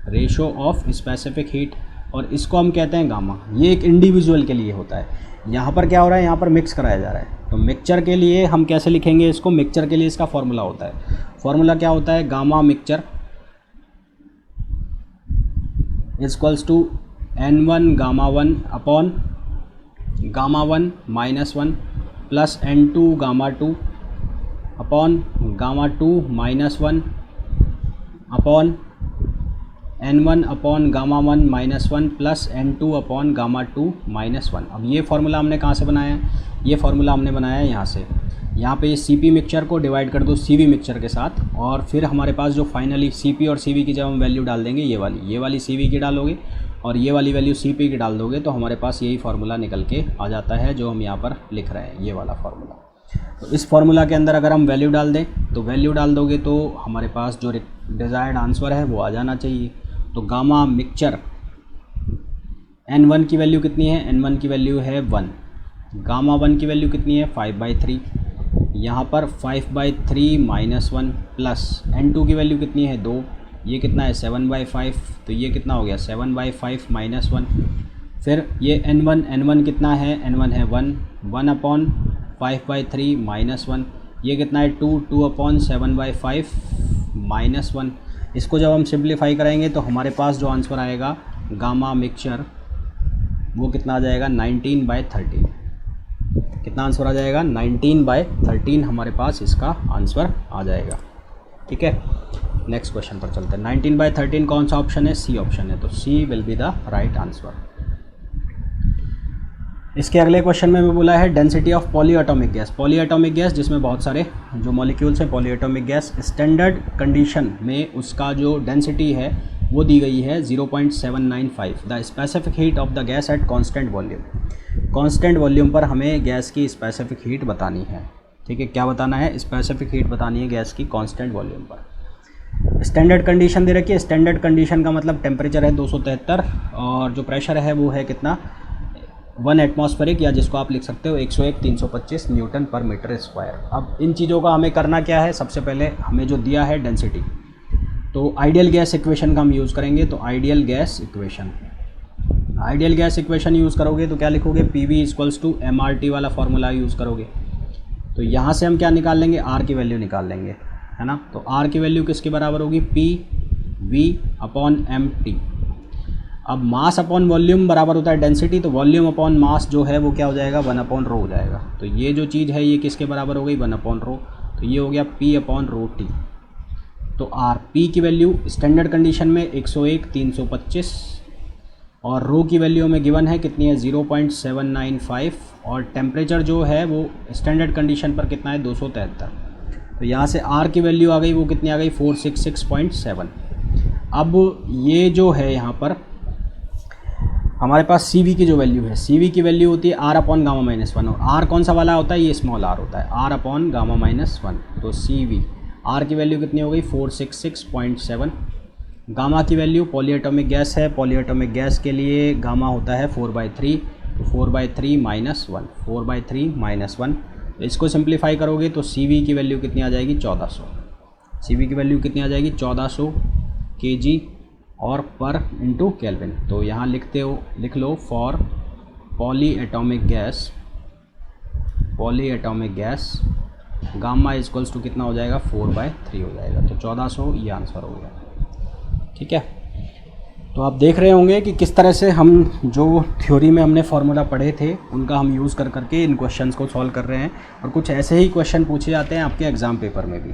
[SPEAKER 1] ratio of specific heat, और इसको हम कहते हैं गामा। ये एक इंडिविजुअल के लिए होता है। यहाँ पर क्या हो रहा है, यहाँ पर मिक्स कराया जा रहा है, तो मिक्सचर के लिए हम कैसे लिखेंगे इसको, मिक्सचर के लिए इसका फॉर्मूला होता है, फॉर्मूला क्या होता है, gamma mixture equals to N1 gamma 1 upon gamma 1 -1 plus N2 gamma 2 upon gamma 2 -1 upon N1 upon gamma 1 -1 plus N2 upon gamma 2 -1। अब ये फार्मूला हमने कहाँ से बनाया है, ये फार्मूला हमने बनाया है यहाँ से। यहाँ पे Cp मिक्सचर को डिवाइड कर दो Cv मिक्सचर के साथ, और फिर हमारे पास जो फाइनली Cp और Cv की जब हम वैल्यू डाल देंगे, ये वाली Cv की डालोगे और ये वाली वैल्यू Cp की डाल दोगे, तो हमारे पास यही फार्मूला निकल के आ जाता है जो हम यहाँ पर लिख रहे हैं, ये वाला फार्मूला। तो इस फार्मूला के अंदर अगर हम वैल्यू डाल दें, तो वैल्यू डाल दोगे तो हमारे पास जो डिज़ायर्ड आंसर है वो आ जाना चाहिए। तो गामा मिक्सचर N1 की वैल्यू कितनी है, N1 की वैल्यू है 1, गामा 1 की वैल्यू कितनी है 5/3, यहाँ पर 5/3 -1 प्लस N2 की वैल्यू कितनी है 2, ये कितना है 7/5, तो ये कितना हो गया 7/5 -1। फिर ये N1 कितना है, N1 है 1 अपॉन 5/3 -1, ये कितना है 2 अपॉन 7/5 -1। इसको जब हम सिंप्लीफाई करेंगे तो हमारे पास जो आंसर आएगा गामा मिक्सचर वो कितना आ जाएगा 19/13। कितना आंसर आ जाएगा 19/13 हमारे पास इसका आंसर आ जाएगा। ठीक है, नेक्स्ट क्वेश्चन पर चलते हैं। 19/13 कौन सा ऑप्शन है, सी ऑप्शन है, तो C will be the right answer. इसके अगले क्वेश्चन में मैं बोला है density of polyatomic gas. Polyatomic gas जिसमें बहुत सारे जो मॉलिक्यूल्स हैं, पॉलीएटॉमिक गैस, स्टैंडर्ड कंडीशन में उसका जो डेंसिटी है वो दी गई है 0.795। The specific heat of the gas at constant volume. Constant volume पर हमें गैस की स्पेसिफिक हीट बतानी है। ठीक है, क्या बताना है, स्पेसिफिक हीट बतानी है गैस की कांस्टेंट वॉल्यूम पर। स्टैंडर्ड कंडीशन दे रखी है, स्टैंडर्ड कंडीशन का मतलब टेम्परेचर है 273 और जो प्रेशर है वो है कितना 1 एटमॉस्फेरिक, या जिसको आप लिख सकते हो 101-325 न्यूटन पर मीटर स्क्वायर। अब इन चीज़ों का हमें करना क्या है, सबसे पहले हमें जो दिया है डेंसिटी, तो आइडियल गैस इक्वेशन का हम यूज़ करेंगे। तो आइडियल गैस इक्वेशन यूज़ करोगे तो क्या लिखोगे, PV = MRT वाला फार्मूला यूज़ करोगे। तो यहाँ से हम क्या निकाल लेंगे, R की वैल्यू निकाल लेंगे, है ना। तो R की वैल्यू किसके बराबर होगी, PV/MT। अब मास अपॉन वॉल्यूम बराबर होता है डेंसिटी, तो वॉल्यूम अपॉन मास जो है वो क्या हो जाएगा 1/ρ हो जाएगा। तो ये जो चीज़ है ये किसके बराबर हो गई 1/ρ, तो ये हो गया P/ρT। तो R P की वैल्यू स्टैंडर्ड कंडीशन में 101-325 और रो की वैल्यू में गिवन है कितनी है 0.795 और टेम्परेचर जो है वो स्टैंडर्ड कंडीशन पर कितना है 273। तो यहाँ से R की वैल्यू आ गई, वो कितनी आ गई 466.7। अब ये जो है यहाँ पर हमारे पास CV की जो वैल्यू है, CV की वैल्यू होती है R/γ-1 और R कौन सा वाला होता है, ये स्मॉल r होता है, R/γ-1। तो CV R की वैल्यू कितनी हो गई 466.7। गामा की वैल्यू, पॉलीएटॉमिक गैस है, पॉलीएटॉमिक गैस के लिए गामा होता है 4/3, तो 4/3 -1। तो इसको सिंप्लीफाई करोगे तो CV की वैल्यू कितनी आ जाएगी 1400। CV की वैल्यू कितनी आ जाएगी 1400 kg और पर इंटू केल्विन। तो यहाँ लिख लो फॉर पॉलीएटॉमिक गैस गामा = कितना हो जाएगा 4/3 हो जाएगा। तो 1400 ये आंसर हो गया। ठीक है, तो आप देख रहे होंगे कि किस तरह से हम जो थ्योरी में हमने फार्मूला पढ़े थे उनका हम यूज़ कर करके इन क्वेश्चंस को सॉल्व कर रहे हैं, और कुछ ऐसे ही क्वेश्चन पूछे जाते हैं आपके एग्ज़ाम पेपर में भी।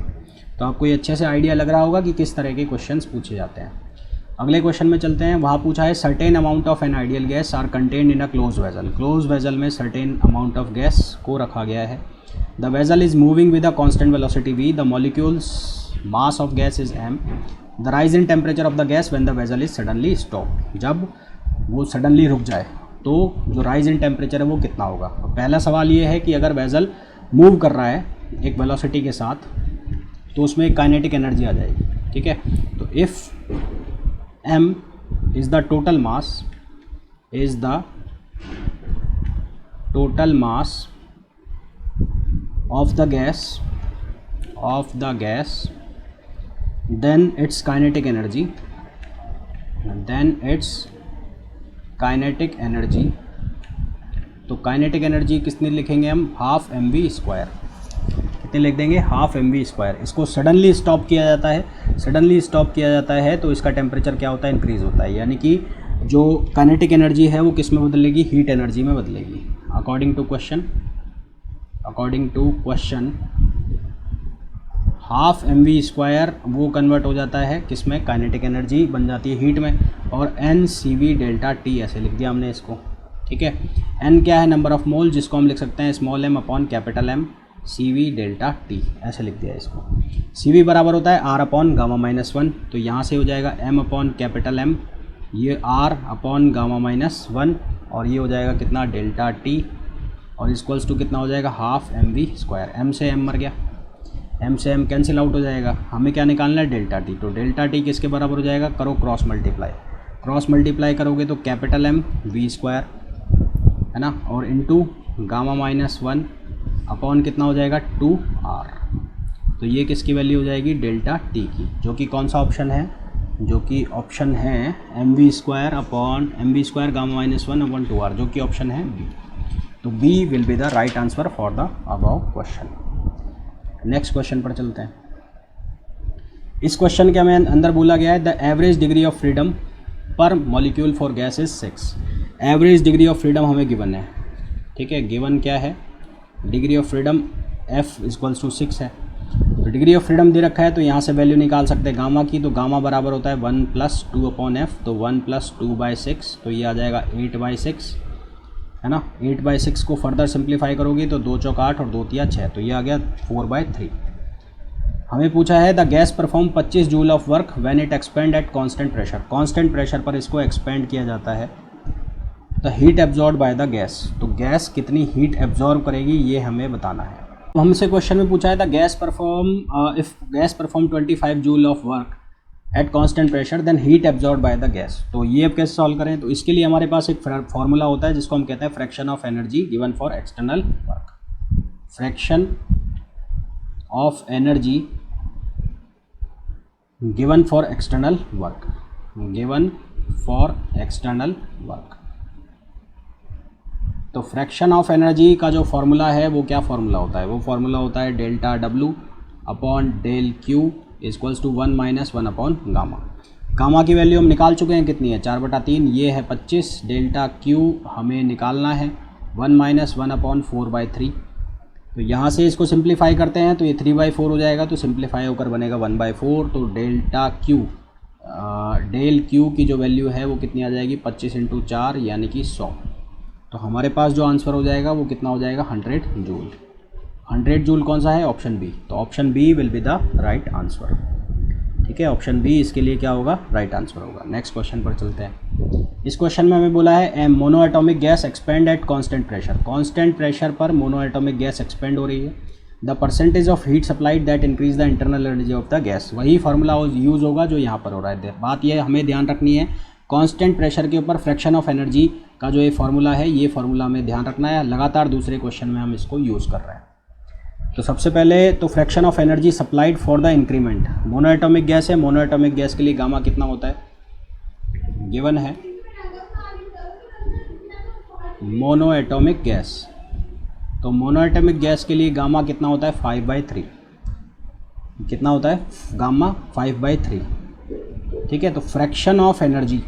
[SPEAKER 1] तो आपको ये अच्छे से आइडिया लग रहा होगा कि किस तरह के क्वेश्चंस पूछे जाते हैं। अगले क्वेश्चन में चलते हैं। वहाँ पूछा है certain amount of an ideal gas are contained in a close vessel. Close vessel में सर्टेन अमाउंट ऑफ गैस को रखा गया है। The vessel is moving with a constant velocity v, the molecules mass of gas is m, the rise in temperature of the gas when the vessel is suddenly stop. जब वो suddenly रुक जाए तो जो राइज इन टेम्परेचर है वो कितना होगा। तो पहला सवाल ये है कि अगर वेजल मूव कर रहा है एक वेलोसिटी के साथ तो उसमें एक काइनेटिक एनर्जी आ जाएगी। ठीक है, तो if m is the total total mass of the gas then its kinetic energy, तो काइनेटिक एनर्जी कितनी लिखेंगे हम, हाफ mv स्क्वायर, कितने लिख देंगे, हाफ mv स्क्वायर। इसको सडनली स्टॉप किया जाता है तो इसका टेम्परेचर क्या होता है, इंक्रीज़ होता है, यानी कि जो काइनेटिक एनर्जी है वो किस में बदलेगी, हीट एनर्जी में बदलेगी। According to question half mv square वो कन्वर्ट हो जाता है किस में, काइनेटिक एनर्जी बन जाती है हीट में, और NCV डेल्टा T ऐसे लिख दिया हमने इसको, ठीक है। N क्या है, नंबर ऑफ मोल, जिसको हम लिख सकते हैं small m upon capital M, CV delta T ऐसे लिख दिया इसको। CV बराबर होता है R अपॉन गामा माइनस 1, तो यहाँ से हो जाएगा M अपॉन कैपिटल M, ये R अपॉन गामा माइनस 1, और ये हो जाएगा कितना, डेल्टा T, और इक्वल्स टू कितना हो जाएगा, हाफ mv स्क्वायर। M से M मर गया, M से M कैंसिल आउट हो जाएगा, हमें क्या निकालना है, डेल्टा T, तो डेल्टा T किसके बराबर हो जाएगा, करो क्रॉस मल्टीप्लाई करोगे तो कैपिटल M V स्क्वायर है ना, और इनटू गामा माइनस 1 अपॉन कितना हो जाएगा, 2R, तो ये किसकी वैल्यू हो जाएगी, डेल्टा T की, जो कि कौन सा ऑप्शन है, जो कि ऑप्शन है mv square gamma minus 1 upon 2R, जो कि ऑप्शन है B। तो B will be the right answer for the above question. Next question पर चलते हैं। इस क्वेश्चन के हमें अंदर बोला गया है the average degree of freedom per molecule for gas is 6। Average degree of freedom हमें गिवन है, ठीक है, गिवन क्या है, degree of freedom F equals to 6 है, तो डिग्री ऑफ फ्रीडम दे रखा है, तो यहाँ से वैल्यू निकाल सकते हैं गामा की, तो गामा बराबर होता है 1 + 2 अपॉन F, तो 1 + 2/6, तो ये आ जाएगा 8/6 है ना। 8/6 को फर्दर सिंप्लीफाई करोगे तो 2 चौक 8 और 2 तिया 6, तो ये आ गया 4/3। हमें पूछा है the gas perform 25 joule of work when it expand at constant pressure पर इसको एक्सपेंड किया जाता है। The heat absorb by the gas, तो गैस कितनी हीट एब्जॉर्ब करेगी ये हमें बताना है। तो हमसे क्वेश्चन में पूछा है the gas perform 25 joule of work at constant pressure then heat absorb by the gas. तो ये अब कैसे सॉल्व करें, तो इसके लिए हमारे पास एक फार्मूला होता है जिसको हम कहते हैं fraction of energy given for external work. Fraction of energy given for external work, तो फ्रैक्शन ऑफ एनर्जी का जो फार्मूला है वो क्या फार्मूला होता है, वो फार्मूला होता है delta W upon del Q equals to 1 - 1 upon gamma. Gamma की वैल्यू हम निकाल चुके हैं, कितनी है 4/3, ये है 25, डेल्टा Q हमें निकालना है 1 - 1 अपॉन 4/3, तो यहाँ से इसको सिंप्लीफाई करते हैं तो ये 3/4 हो जाएगा, तो सिंप्लीफाई होकर बनेगा 1/4, तो डेल Q की जो वैल्यू है वो कितनी आ जाएगी 25 × 4 यानी कि 100, तो हमारे पास जो आंसर हो जाएगा वो कितना हो जाएगा 100 जूल। 100 जूल कौन सा है, ऑप्शन बी, तो option B will be the right answer, ठीक है, ऑप्शन बी इसके लिए क्या होगा, राइट आंसर होगा। नेक्स्ट क्वेश्चन पर चलते हैं। इस क्वेश्चन में हमें बोला है monoatomic gas expand at constant pressure पर मोनो एटॉमिक गैस एक्सपेंड हो रही है। The percentage of heat supplied that increase the internal energy of the gas, वही फार्मूला यूज़ होगा जो यहाँ पर हो रहा है। बात यह हमें ध्यान रखनी है, कांस्टेंट प्रेशर के ऊपर फ्रैक्शन ऑफ एनर्जी का जो ये फार्मूला है, ये फार्मूला हमें ध्यान रखना है, लगातार दूसरे क्वेश्चन में हम इसको यूज़ कर रहे हैं। तो सबसे पहले तो fraction of energy supplied for the increment, mono atomic gas है, मोनो एटॉमिक गैस के लिए गामा कितना होता है, गिवन है मोनो एटॉमिक गैस, तो मोनो एटॉमिक गैस के लिए गामा कितना होता है 5/3, कितना होता है गामा 5/3, ठीक है। तो फ्रैक्शन ऑफ एनर्जी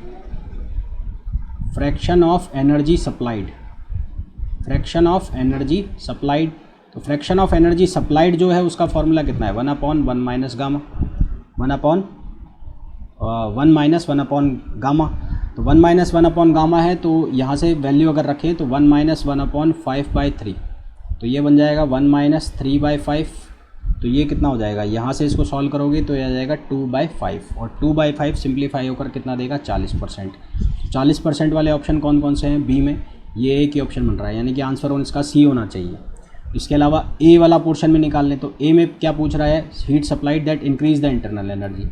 [SPEAKER 1] सप्लाइड, तो फ्रैक्शन ऑफ एनर्जी सप्लाइड जो है उसका फॉर्मूला कितना है 1/1 - गामा, 1/1 - 1 अपॉन गामा, तो 1 - 1 अपॉन गामा है, तो यहाँ से वैल्यू अगर रखें तो 1 - 1 अपॉन 5/3, तो ये बन जाएगा 1 - 3/5, तो ये कितना हो जाएगा, यहाँ से इसको सॉल्व करोगे तो ये आ जाएगा 2/5, और 2/5 सिंप्लीफाई होकर कितना देगा 40%। 40% वाले ऑप्शन कौन कौन से हैं, बी में ये एक ही ऑप्शन बन रहा है, यानी कि आंसर इसका सी होना चाहिए। इसके अलावा ए वाला पोर्शन में निकाल लें, तो ए में क्या पूछ रहा है, heat supplied that increase the internal energy,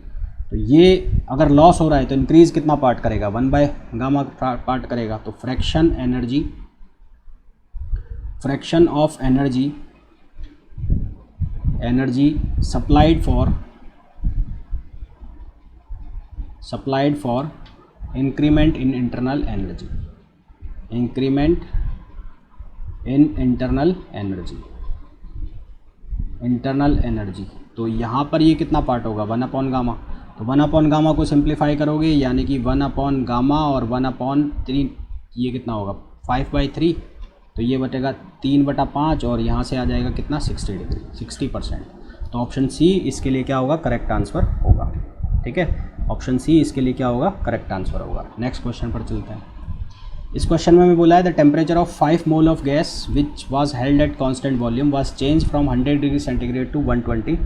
[SPEAKER 1] तो ये अगर लॉस हो रहा है तो इंक्रीज कितना पार्ट करेगा 1/गामा पार्ट करेगा, तो fraction fraction of energy supplied for increment in internal energy. तो यहाँ पर ये कितना पार्ट होगा 1 अपॉन गामा। तो 1 अपॉन गामा को सिंप्लीफाई करोगे यानी कि 1 अपॉन गामा और 1 अपॉन 3, ये कितना होगा 5/3, तो ये बटेगा 3/5 और यहाँ से आ जाएगा कितना 60 डिग्री 60%। तो ऑप्शन सी इसके लिए क्या होगा करेक्ट आंसर होगा। ठीक है, ऑप्शन सी इसके लिए क्या होगा करेक्ट आंसर होगा। नेक्स्ट क्वेश्चन पर चलते हैं। इस क्वेश्चन में बोला है the temperature of 5 mole of gas which was held at constant volume was change from 100 degree centigrade to 120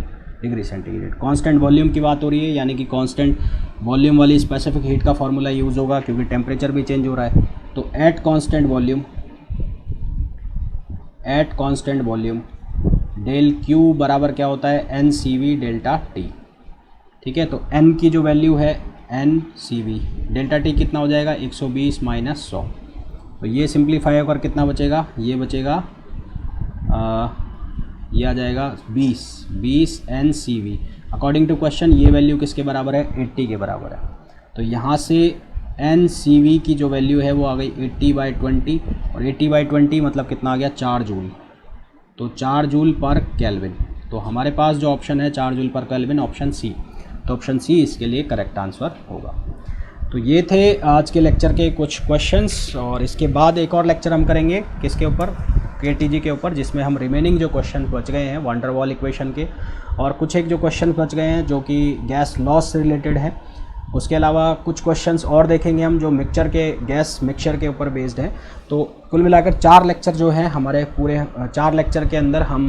[SPEAKER 1] degree centigrade. Constant volume की बात हो रही है यानी कि कांस्टेंट वॉल्यूम वाली स्पेसिफिक हीट का फॉर्मूला यूज़ होगा क्योंकि टेम्परेचर भी चेंज हो रहा है। तो at constant volume del Q बराबर क्या होता है NCV डेल्टा टी। ठीक है, तो n की जो वैल्यू है NCV डेल्टा टी कितना हो जाएगा 120 माइनस 100। तो ये सिंप्लीफाई होकर कितना बचेगा, ये बचेगा ये आ जाएगा 20 NCV। अकॉर्डिंग टू क्वेश्चन ये वैल्यू किसके बराबर है 80 के बराबर है। तो यहाँ से NCV की जो वैल्यू है वो आ गई 80/20 और 80/20 मतलब कितना आ गया 4 जूल। तो 4 जूल पर केल्विन। तो हमारे पास जो ऑप्शन है 4 जूल पर केल्विन ऑप्शन सी। तो ऑप्शन सी इसके लिए करेक्ट आंसर होगा। तो ये थे आज के लेक्चर के कुछ क्वेश्चंस और इसके बाद एक और लेक्चर हम करेंगे किसके ऊपर KTG के ऊपर, जिसमें हम रिमेनिंग जो क्वेश्चन बच गए हैं वंडर वॉल इक्वेशन के और कुछ एक जो क्वेश्चन बच गए हैं जो कि गैस लॉस से रिलेटेड है। उसके अलावा कुछ क्वेश्चंस और देखेंगे हम जो गैस मिक्सचर के ऊपर बेस्ड हैं। तो कुल मिलाकर 4 लेक्चर जो है हमारे पूरे 4 लेक्चर के अंदर हम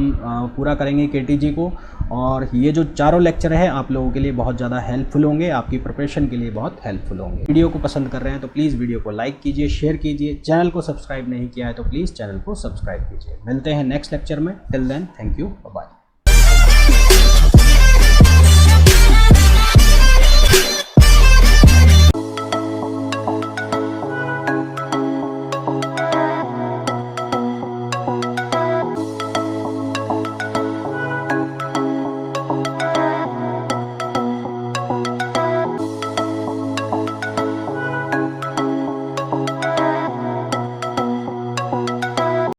[SPEAKER 1] पूरा करेंगे KTG को। और ये जो चारों लेक्चर हैं आप लोगों के लिए बहुत ज़्यादा हेल्पफुल होंगे, आपकी प्रिपरेशन के लिए बहुत हेल्पफुल होंगे। वीडियो को पसंद कर रहे हैं तो प्लीज़ वीडियो को लाइक कीजिए, शेयर कीजिए। चैनल को सब्सक्राइब नहीं किया है तो प्लीज़ चैनल को सब्सक्राइब कीजिए। मिलते हैं नेक्स्ट लेक्चर में। Till then thank you, bye.